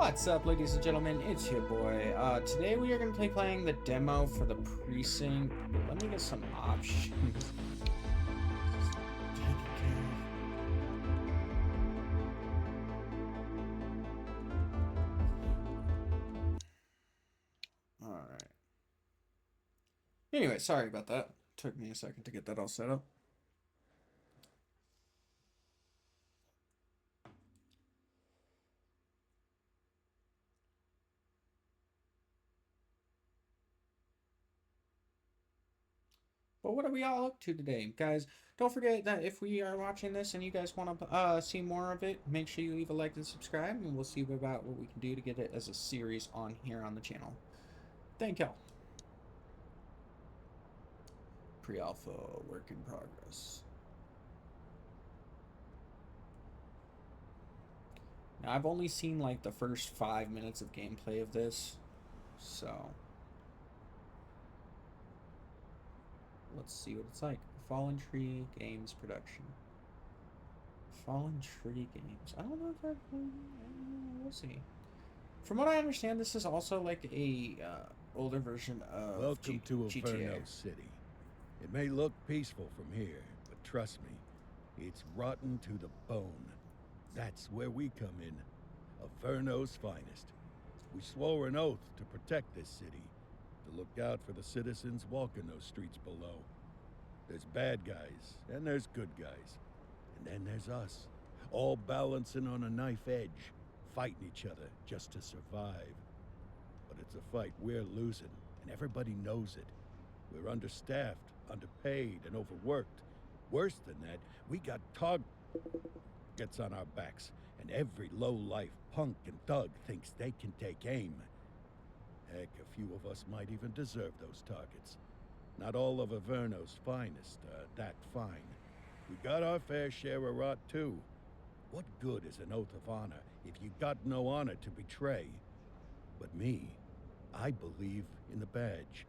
What's up, ladies and gentlemen? It's your boy. Today we are going to be playing the demo for the Precinct. Let me get some options. Alright. Anyway, sorry about that. Took me a second to get that all set up. But what are we all up to today? Guys, don't forget that if we are watching this and you guys want to see more of it, make sure you leave a like and subscribe, and we'll see about what we can do to get it as a series on here on the channel. Thank y'all. Pre-alpha, work in progress. Now, I've only seen like the first 5 minutes of gameplay of this, so let's see what it's like. Fallen Tree Games production. Fallen Tree Games. I don't know if that. We'll see. From what I understand, this is also like a older version of Welcome to GTA. Inferno City. It may look peaceful from here, but trust me, it's rotten to the bone. That's where we come in. Inferno's finest. We swore an oath to protect this city, to look out for the citizens walking those streets below. There's bad guys, and there's good guys. And then there's us, all balancing on a knife edge, fighting each other just to survive. But it's a fight we're losing, and everybody knows it. We're understaffed, underpaid, and overworked. Worse than that, we got targets on our backs, and every low-life punk and thug thinks they can take aim. Heck, a few of us might even deserve those targets. Not all of Inferno's finest are that fine. We got our fair share of rot, too. What good is an oath of honor if you got no honor to betray? But me, I believe in the badge.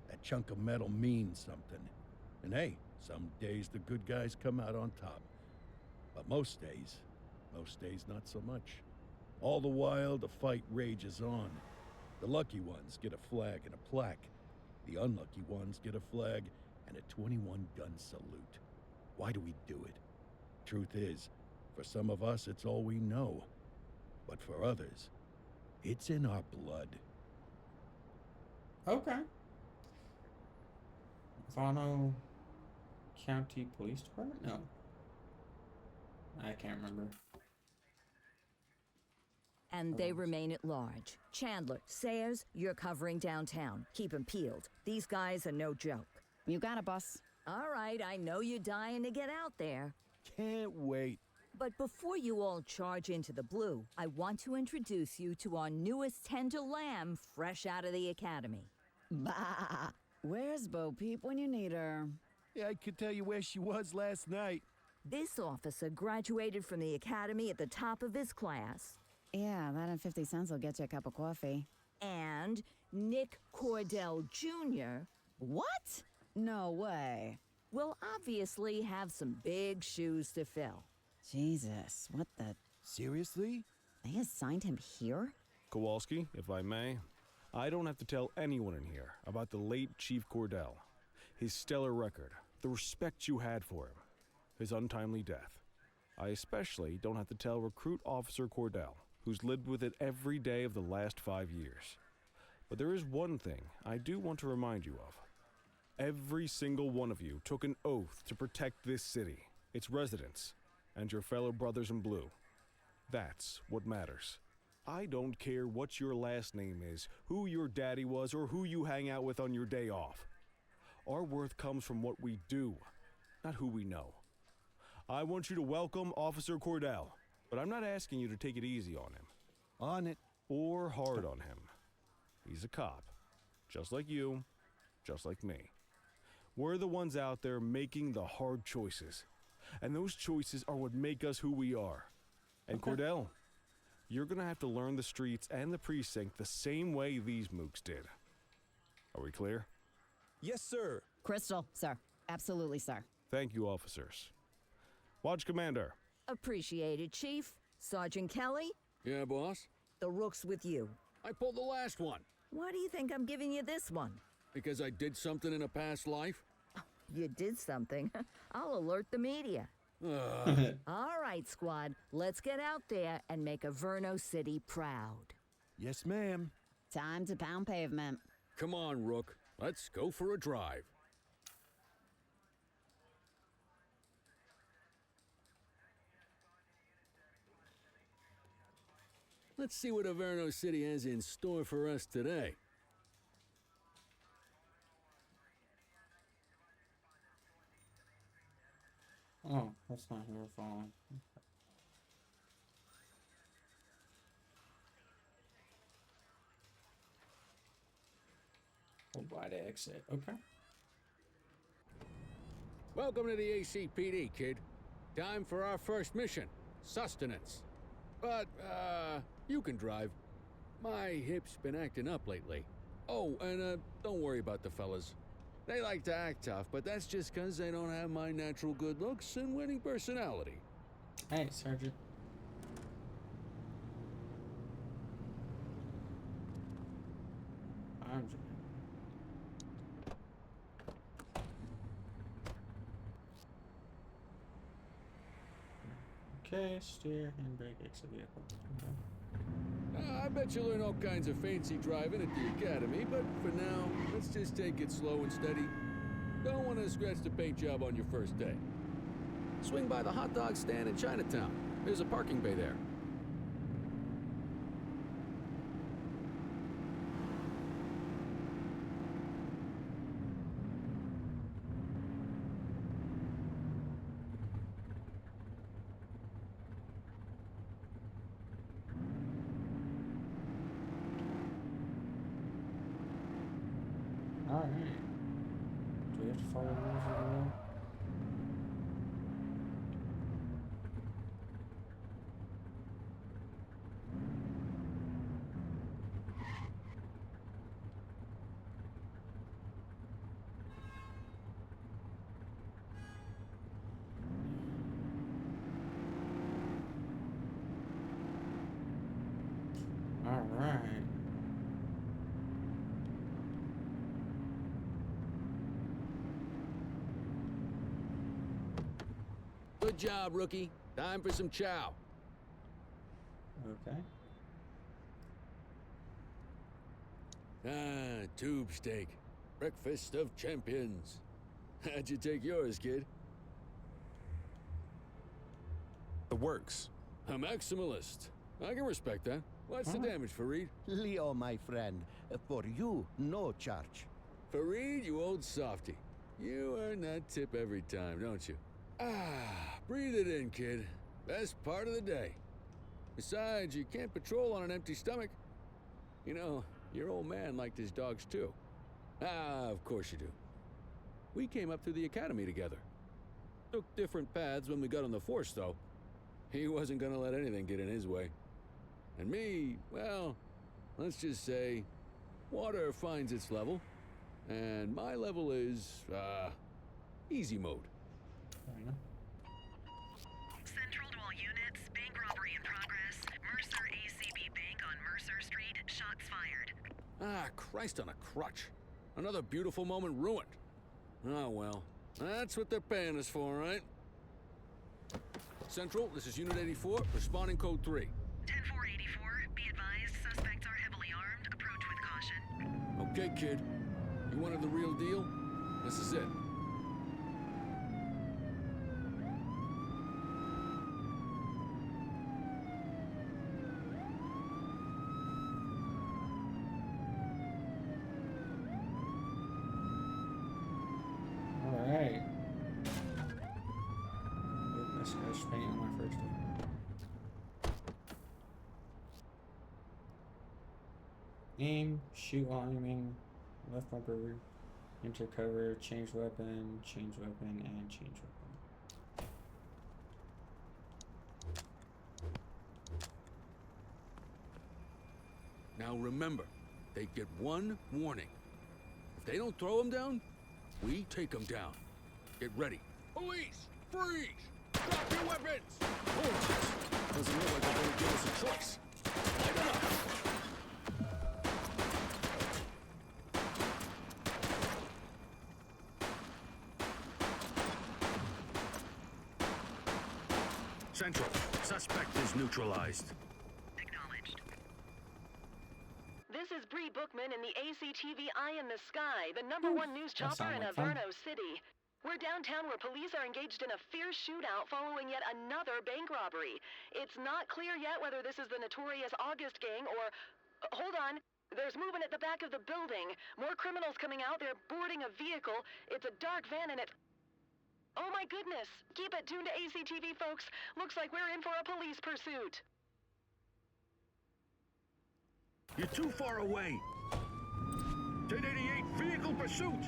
That chunk of metal means something. And hey, some days the good guys come out on top. But most days not so much. All the while, the fight rages on. The lucky ones get a flag and a plaque. The unlucky ones get a flag and a 21-gun salute. Why do we do it? Truth is, for some of us, it's all we know. But for others, it's in our blood. Okay. Vano County Police Department? No. I can't remember. And they remain at large. Chandler, Sayers, you're covering downtown. Keep 'em peeled. These guys are no joke. You got it, boss. All right, I know you're dying to get out there. Can't wait. But before you all charge into the blue, I want to introduce you to our newest tender lamb fresh out of the academy. Bah! Where's Bo Peep when you need her? Yeah, I could tell you where she was last night. This officer graduated from the academy at the top of his class. Yeah, that and 50 cents will get you a cup of coffee. And Nick Cordell Jr. What? No way. will obviously have some big shoes to fill. Jesus, what the... Seriously? They assigned him here? Kowalski, if I may, I don't have to tell anyone in here about the late Chief Cordell, his stellar record, the respect you had for him, his untimely death. I especially don't have to tell Recruit Officer Cordell, who's lived with it every day of the last 5 years. But there is one thing I do want to remind you of. Every single one of you took an oath to protect this city, its residents, and your fellow brothers in blue. That's what matters. I don't care what your last name is, who your daddy was, or who you hang out with on your day off. Our worth comes from what we do, not who we know. I want you to welcome Officer Cordell, but I'm not asking you to take it easy on him. On it. Or hard on him. He's a cop, just like you, just like me. We're the ones out there making the hard choices. And those choices are what make us who we are. And Cordell, you're gonna have to learn the streets and the precinct the same way these mooks did. Are we clear? Yes, sir. Crystal, sir. Absolutely, sir. Thank you, officers. Watch Commander. Appreciated, Chief. Sergeant Kelly? Yeah, boss? The rook's with you. I pulled the last one. Why do you think I'm giving you this one? Because I did something in a past life? You did something. I'll alert the media. All right, squad. Let's get out there and make Averno City proud. Yes, ma'am. Time to pound pavement. Come on, Rook. Let's go for a drive. Let's see what Averno City has in store for us today. Oh, that's not who we're following. Hold Y to exit. Okay. Welcome to the ACPD, kid. Time for our first mission, sustenance. But, you can drive. My hip's been acting up lately. Oh, and, don't worry about the fellas. They like to act tough, but that's just 'cause they don't have my natural good looks and winning personality. Hey, Sergeant. I'm just... Okay, steer and brake exit vehicle. Okay. I bet you'll learn all kinds of fancy driving at the academy, but for now, let's just take it slow and steady. Don't want to scratch the paint job on your first day. Swing by the hot dog stand in Chinatown. There's a parking bay there. Alright. Do we have to follow the rules of the road? Alright. Good job, rookie. Time for some chow. Okay. Ah, tube steak. Breakfast of champions. How'd you take yours, kid? The works. A maximalist. I can respect that. What's the damage, Fareed? Leo, my friend, for you, no charge. Fareed, you old softy. You earn that tip every time, don't you? Ah, breathe it in, kid. Best part of the day. Besides, you can't patrol on an empty stomach. You know, your old man liked his dogs too. Ah, of course you do. We came up through the academy together. Took different paths when we got on the force, though. He wasn't gonna let anything get in his way. And me, well, let's just say, water finds its level. And my level is, easy mode. Fair enough. Central to all units, bank robbery in progress. Mercer ACB Bank on Mercer Street, shots fired. Ah, Christ on a crutch. Another beautiful moment ruined. Oh well, that's what they're paying us for, right? Central, this is Unit 84, responding code 3. 10-484, be advised, suspects are heavily armed. Approach with caution. Okay, kid. You wanted the real deal? This is it. Alright. I scratched paint on my first day. Aim, shoot while aiming, left bumper, enter cover, change weapon, and change weapon. Now remember, they get one warning. If they don't throw them down, we take them down. Get ready. Police! Freeze! Drop your weapons! Oh, doesn't look like they're gonna give us a choice. Light 'em up! Central. Suspect is neutralized. Acknowledged. This is Bree Bookman in the ACTV Eye in the Sky, the number one news that chopper sound in like fun. Averno City. We're downtown where police are engaged in a fierce shootout following yet another bank robbery. It's not clear yet whether this is the notorious August gang or... hold on. There's movement at the back of the building. More criminals coming out. They're boarding a vehicle. It's a dark van and it's... oh my goodness! Keep it tuned to ACTV, folks. Looks like we're in for a police pursuit. You're too far away. 1088 vehicle pursuit.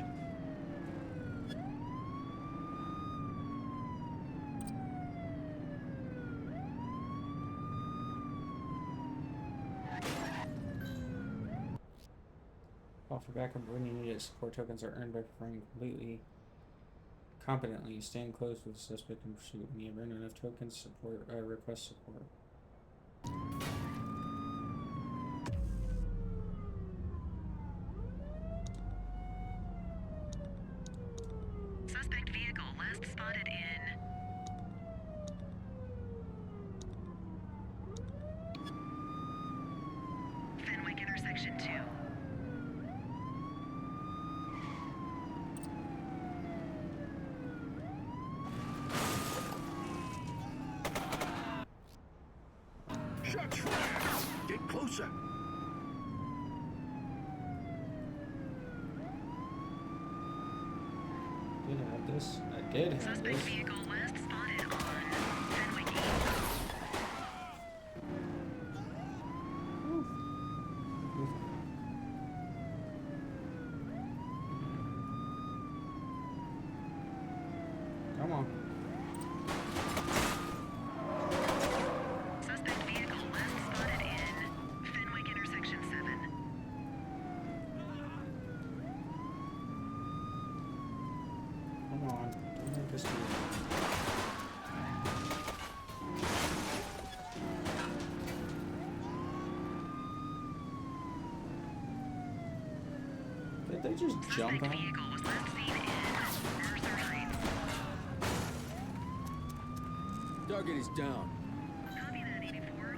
While for backup, when you need it, support tokens are earned by performing competently. Staying close with the suspect in pursuit. When you have earned enough tokens, request support. Suspect vehicle last spotted in... Fenwick intersection 2. Shots fired. Get closer. Did I have this? I did have Suspect this. vehicle last spotted on Fenwick East. Come on. Suspect vehicle last spotted in Fenwick intersection 7. Come on. Don't make this weird. Did they just jump Suspect out? vehicle was last seen in Mercer Heights. Target is down. Copy that, 84.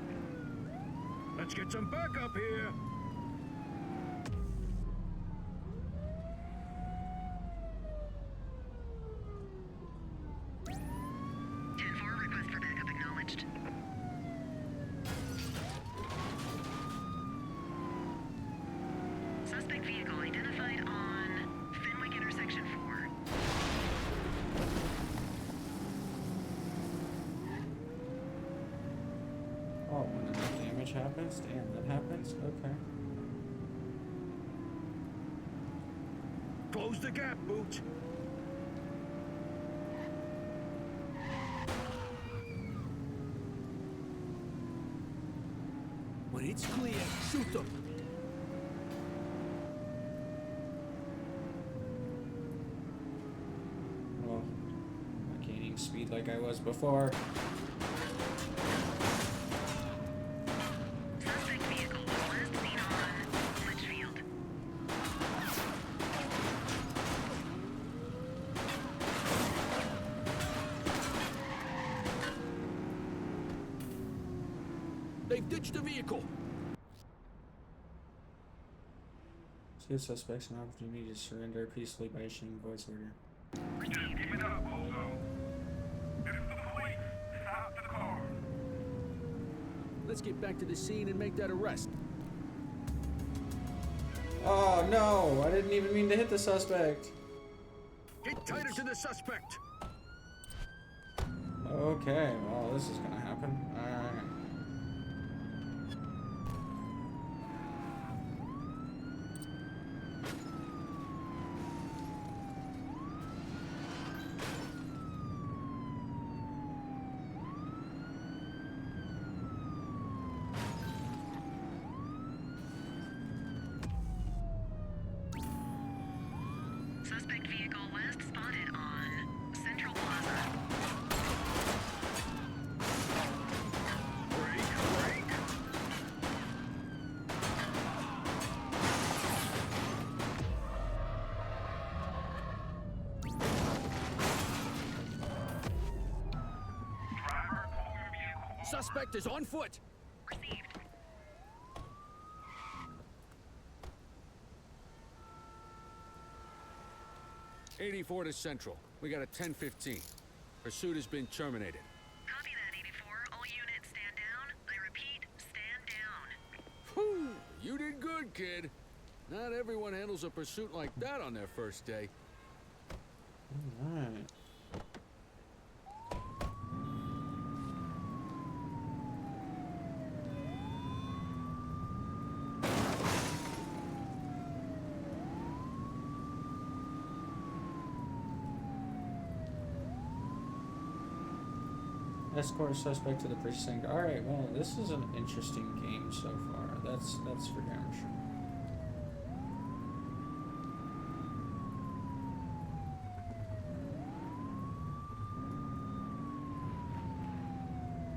Let's get some backup here. Request for backup acknowledged. Suspect vehicle identified on Fenwick intersection 4. Oh, when enough damage happens? Damn, that happens? Okay. Close the gap, Boot. When it's clear, shoot them. Well, I'm not gaining speed like I was before. Suspect vehicle was last seen on Litchfield. They've ditched the vehicle. Give suspects an opportunity to surrender peacefully by issuing a voice order. Received. Give it up, Bozo. This is the police. Stop the car. Let's get back to the scene and make that arrest. Oh no! I didn't even mean to hit the suspect. Get tighter to the suspect. Okay, well this is gonna happen. Alright. Suspect vehicle last spotted on Central Plaza. suspect is on foot. Received. 84 to Central. We got a 10:15. Pursuit has been terminated. Copy that, 84. All units stand down. I repeat, stand down. Whew, you did good, kid. Not everyone handles a pursuit like that on their first day. Alright. Escort suspect to the precinct. Alright, well, this is an interesting game so far. That's for damn sure.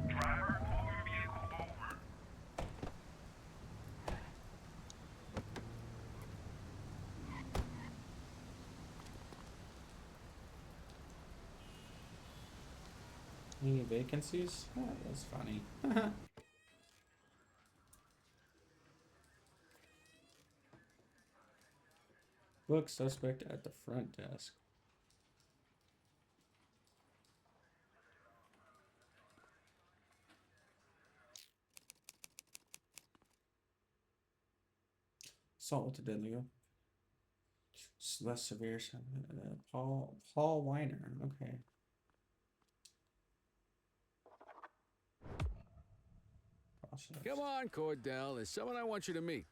Driver, moving vehicle over. Any vacancies? Oh, that's funny. Book suspect at the front desk. Assault with a deadly weapon. Less severe. Paul Weiner. Okay. Process. Come on, Cordell. There's someone I want you to meet.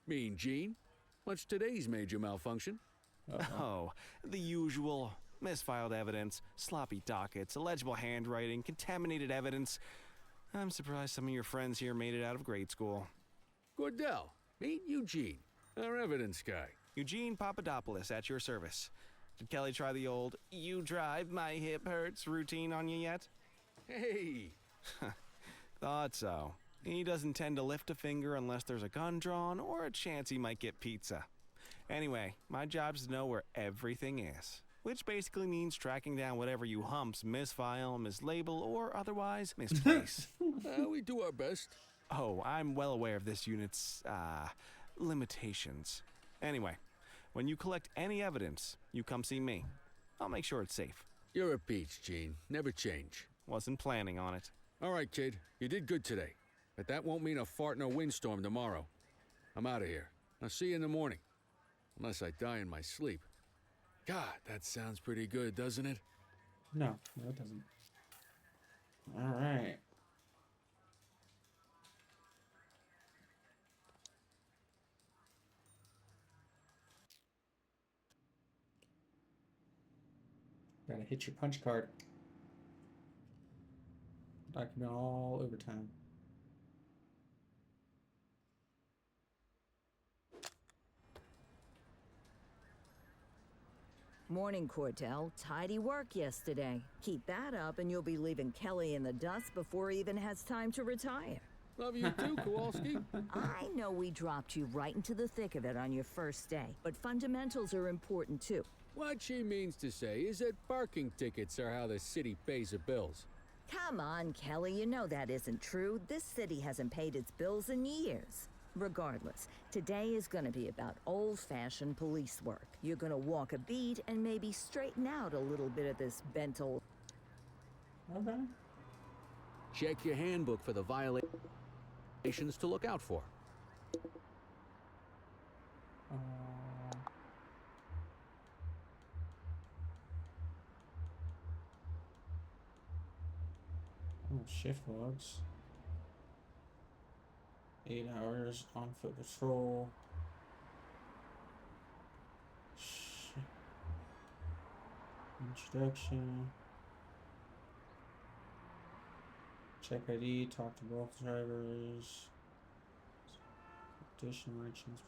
Mean Gene? What's today's major malfunction? Oh, the usual. Misfiled evidence, sloppy dockets, illegible handwriting, contaminated evidence. I'm surprised some of your friends here made it out of grade school. Cordell, meet Eugene, our evidence guy. Eugene Papadopoulos at your service. Did Kelly try the old, "you drive, my hip hurts" routine on you yet? Hey! Thought so. He doesn't tend to lift a finger unless there's a gun drawn or a chance he might get pizza. Anyway, my job's to know where everything is, which basically means tracking down whatever you humps misfile, mislabel, or otherwise misplace. We do our best. Oh, I'm well aware of this unit's, limitations. Anyway, when you collect any evidence, you come see me. I'll make sure it's safe. You're a peach, Gene. Never change. Wasn't planning on it. All right, kid. You did good today. But that won't mean a fart in a windstorm tomorrow. I'm out of here. I'll see you in the morning. Unless I die in my sleep. God, that sounds pretty good, doesn't it? No, it doesn't. Alright. Gotta hit your punch card. Document all overtime. Morning, Cordell. Tidy work yesterday. Keep that up and you'll be leaving Kelly in the dust before he even has time to retire. Love you too, Kowalski. I know we dropped you right into the thick of it on your first day, but fundamentals are important too. What she means to say is that parking tickets are how the city pays the bills. Come on, Kelly, you know that isn't true. This city hasn't paid its bills in years. Regardless, today is going to be about old-fashioned police work. You're going to walk a beat and maybe straighten out a little bit of this bent old... Okay. Check your handbook for the violations to look out for. Shift logs. 8 hours on foot patrol. Introduction. Check ID. Talk to both drivers. Additional merchants.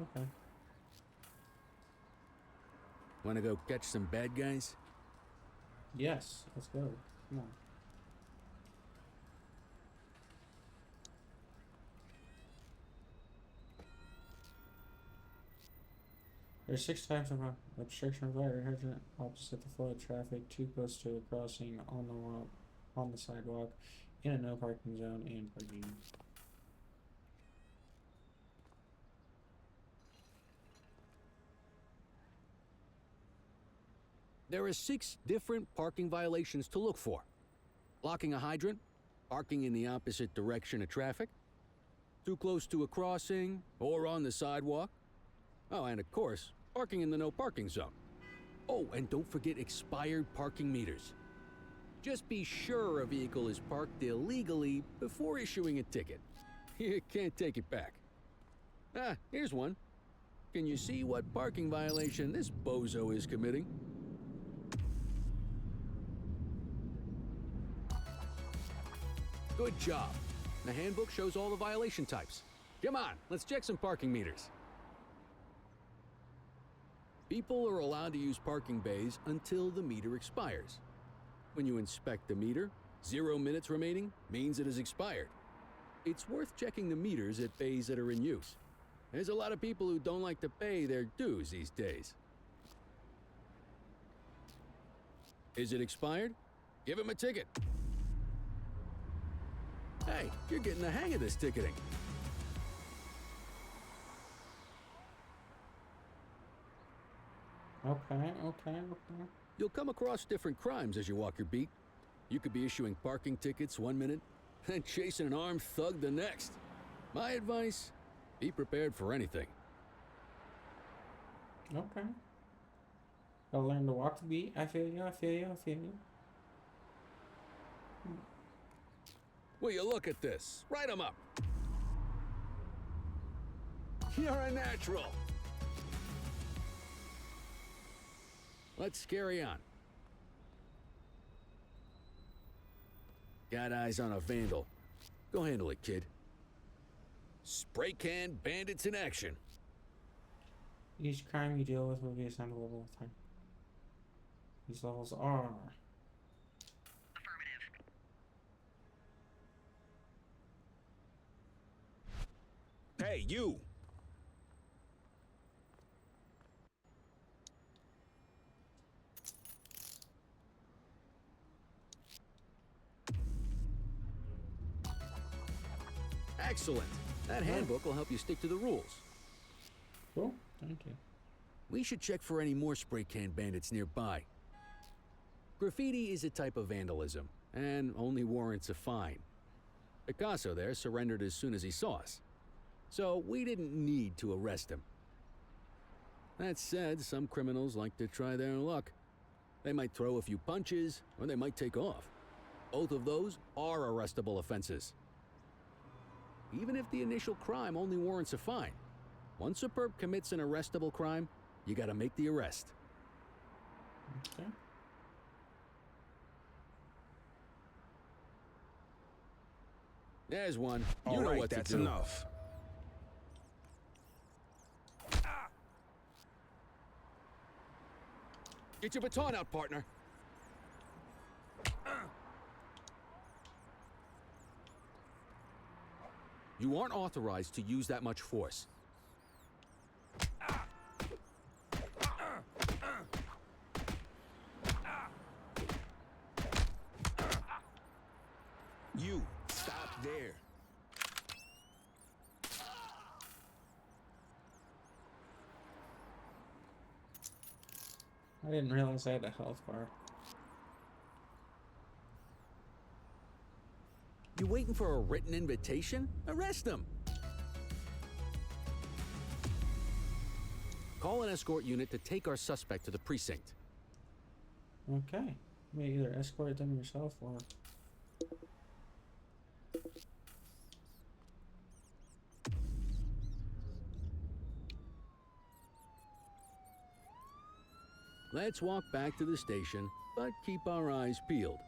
Okay. Wanna go catch some bad guys? Yes, let's go. Come on. There's 6 types of obstruction of fire hydrant opposite the flow of traffic, too close to a crossing on the sidewalk, in a no parking zone, and parking. There are 6 different parking violations to look for. Blocking a hydrant, parking in the opposite direction of traffic, too close to a crossing or on the sidewalk. Oh, and of course, parking in the no parking zone. Oh, and don't forget expired parking meters. Just be sure a vehicle is parked illegally before issuing a ticket. You can't take it back. Ah, here's one. Can you see what parking violation this bozo is committing? Good job. The handbook shows all the violation types. Come on, let's check some parking meters. People are allowed to use parking bays until the meter expires. When you inspect the meter, 0 minutes remaining means it has expired. It's worth checking the meters at bays that are in use. There's a lot of people who don't like to pay their dues these days. Is it expired? Give him a ticket. Hey, you're getting the hang of this ticketing. Okay. You'll come across different crimes as you walk your beat. You could be issuing parking tickets 1 minute and chasing an armed thug the next. My advice, be prepared for anything. Okay. Gotta learn to walk the beat. I feel you. Will you look at this? Write 'em up. You're a natural. Let's carry on. Got eyes on a vandal. Go handle it, kid. Spray can bandits in action. Each crime you deal with will be assigned a level of time. These levels are... Affirmative. Hey, you! Excellent. That handbook will help you stick to the rules. Cool. Thank you. We should check for any more spray can bandits nearby. Graffiti is a type of vandalism, and only warrants a fine. Picasso there surrendered as soon as he saw us, so we didn't need to arrest him. That said, some criminals like to try their luck. They might throw a few punches, or they might take off. Both of those are arrestable offenses. Even if the initial crime only warrants a fine, once a perp commits an arrestable crime, you gotta make the arrest. Okay. There's one. All You know right, what to that's do. enough. Get your baton out, partner. You aren't authorized to use that much force. You, stop there. I didn't realize I had a health bar. You waiting for a written invitation? Arrest him. Call an escort unit to take our suspect to the precinct. Okay. You may either escort them yourself or... Let's walk back to the station, but keep our eyes peeled.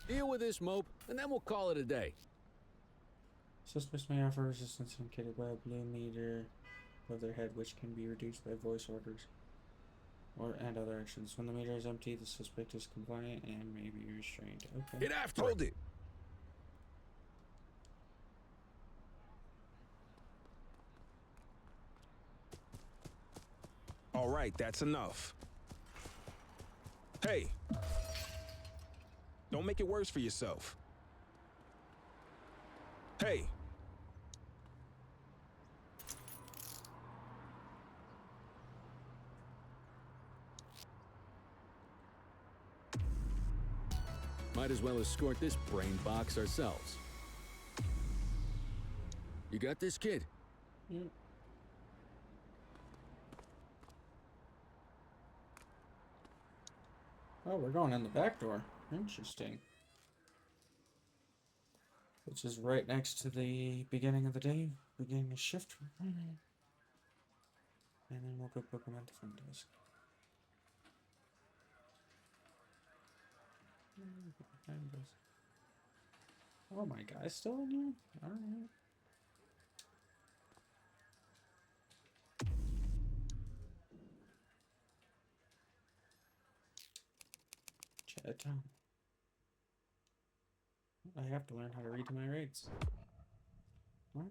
Deal with this mope, and then we'll call it a day. Suspects may offer resistance indicated by a blue meter above their head, which can be reduced by voice orders and other actions. When the meter is empty, the suspect is compliant and may be restrained. Okay. Get after Hold it. it. All right, that's enough. Hey, don't make it worse for yourself. Hey. Might as well escort this brain box ourselves. You got this, kid? Yep. Oh, we're going in the back door. Interesting. Which is right next to the beginning of the day, beginning the shift. And then we'll go book them at the front desk. Oh, my guy's still in here? Alright. Chat. I have to learn how to read my rates. What?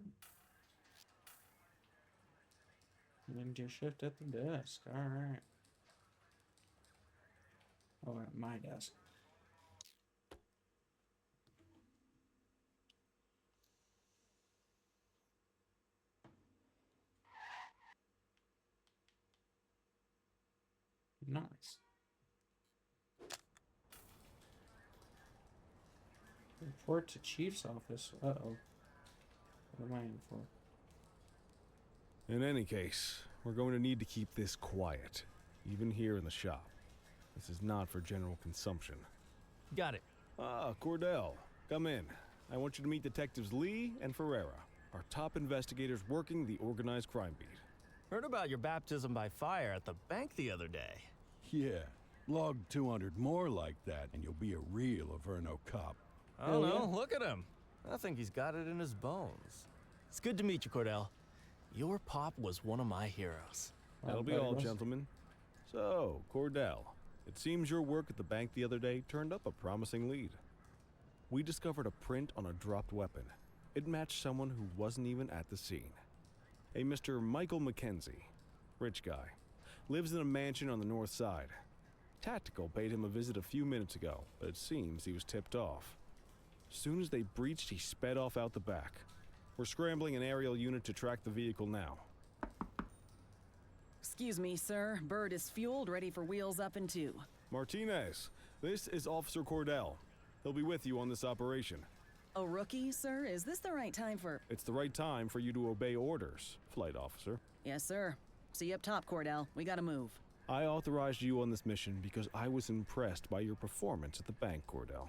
You end your shift at the desk. Alright. Oh, at my desk. Nice. Report to Chief's office. Uh-oh. What am I in for? In any case, we're going to need to keep this quiet, even here in the shop. This is not for general consumption. Got it. Ah, Cordell, come in. I want you to meet Detectives Lee and Ferreira, our top investigators working the organized crime beat. Heard about your baptism by fire at the bank the other day. Yeah, log 200 more like that, and you'll be a real Averno cop. I don't know, look at him. I think he's got it in his bones. It's good to meet you, Cordell. Your pop was one of my heroes. That'll be all, gentlemen. So, Cordell, it seems your work at the bank the other day turned up a promising lead. We discovered a print on a dropped weapon. It matched someone who wasn't even at the scene. A Mr. Michael McKenzie, rich guy, lives in a mansion on the north side. Tactical paid him a visit a few minutes ago, but it seems he was tipped off. As soon as they breached, he sped off out the back. We're scrambling an aerial unit to track the vehicle now. Excuse me, sir. Bird is fueled, ready for wheels up in 2. Martinez, this is Officer Cordell. He'll be with you on this operation. A rookie, sir? Is this the right time for... It's the right time for you to obey orders, Flight Officer. Yes, sir. See you up top, Cordell. We gotta move. I authorized you on this mission because I was impressed by your performance at the bank, Cordell.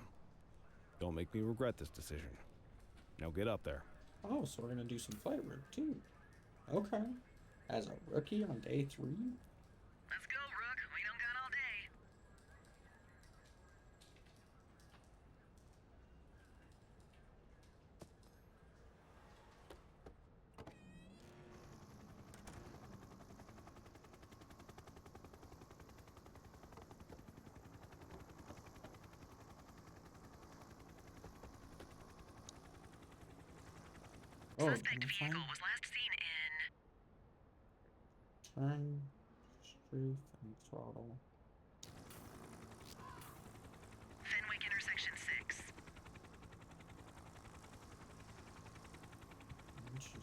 Don't make me regret this decision. Now get up there. Oh, so we're gonna do some flight work too. Okay. As a rookie on day 3? Let's go, Rook. We don't got all day. Oh, Suspect vehicle was last seen in... Turn, strafe, and throttle. Fenwick intersection 6. Interesting.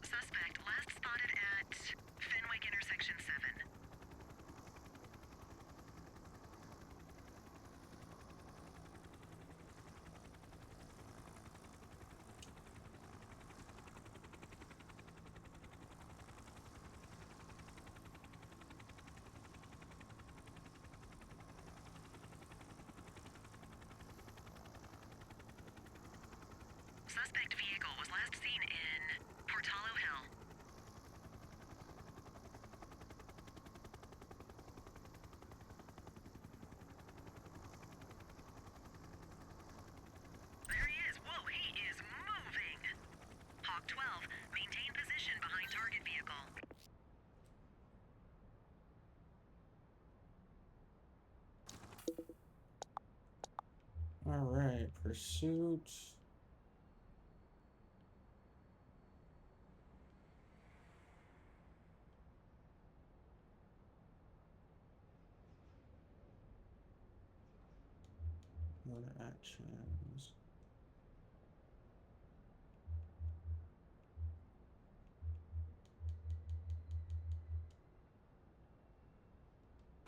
Suspect last spotted at Fenwick intersection 7. Suspect vehicle was last seen in Portalo Hill. There he is. Whoa, he is moving. Hawk 12, maintain position behind target vehicle. All right, pursuit. What actions?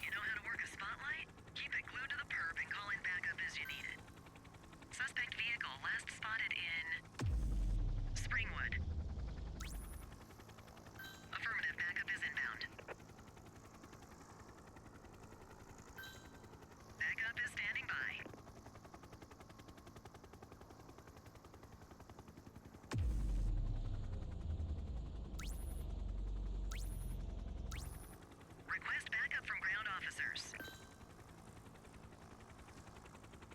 You know how to work a spotlight? Keep it glued to the perp and call in backup as you need it. Suspect vehicle last spotted in Springwood. Affirmative, backup is inbound. Backup is standing by. Request backup from ground officers.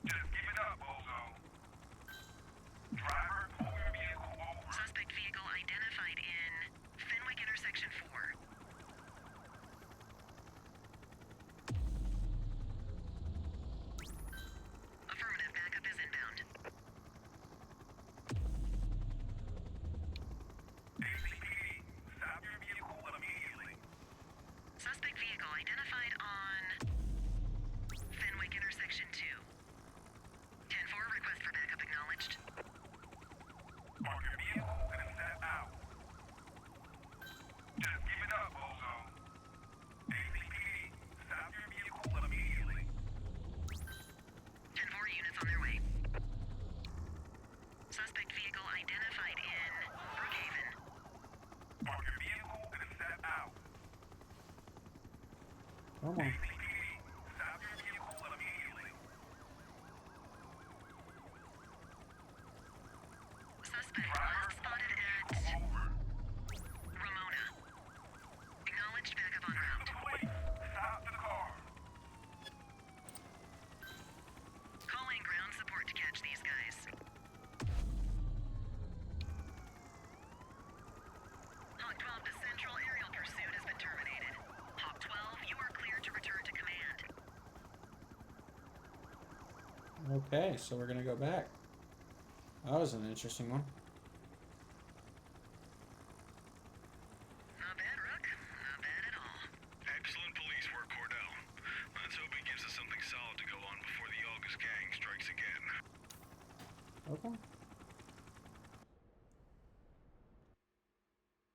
Just give it up, bozo. Driver, pull your vehicle over. Suspect vehicle identified in Fenwick intersection 4. Affirmative, backup is inbound. ACPD, stop your vehicle immediately. Suspect vehicle identified on Fenwick intersection 2. 10-4, request for backup acknowledged. Park your vehicle and step out. Just give it up, bozo. ACPD, stop your vehicle immediately. 10-4 units on their way. Suspect vehicle identified in Brookhaven. Park your vehicle and step out. Come on. ACPD, stop your vehicle immediately. Suspect Driver, last pull spotted your at vehicle over. Ramona. Acknowledged, backup en This is route. the police. Stop the car. Calling ground support to catch these guys. Hawk 12 to Central, aerial pursuit has been terminated. Hawk 12, you are cleared to return to command. Okay, so we're gonna go back. That was an interesting one. Not bad, Rook. Not bad at all. Excellent police work, Cordell. Let's hope it gives us something solid to go on before the August gang strikes again. Okay.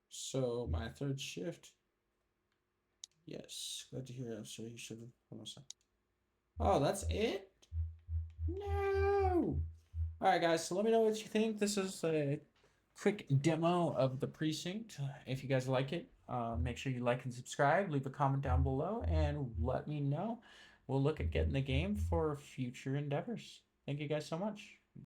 So my third shift. Yes, glad to hear that. So you should have. Hold on a sec. Oh, that's it? No. All right, guys. So let me know what you think. This is a quick demo of the Precinct. If you guys like it, make sure you like and subscribe. Leave a comment down below and let me know. We'll look at getting the game for future endeavors. Thank you guys so much.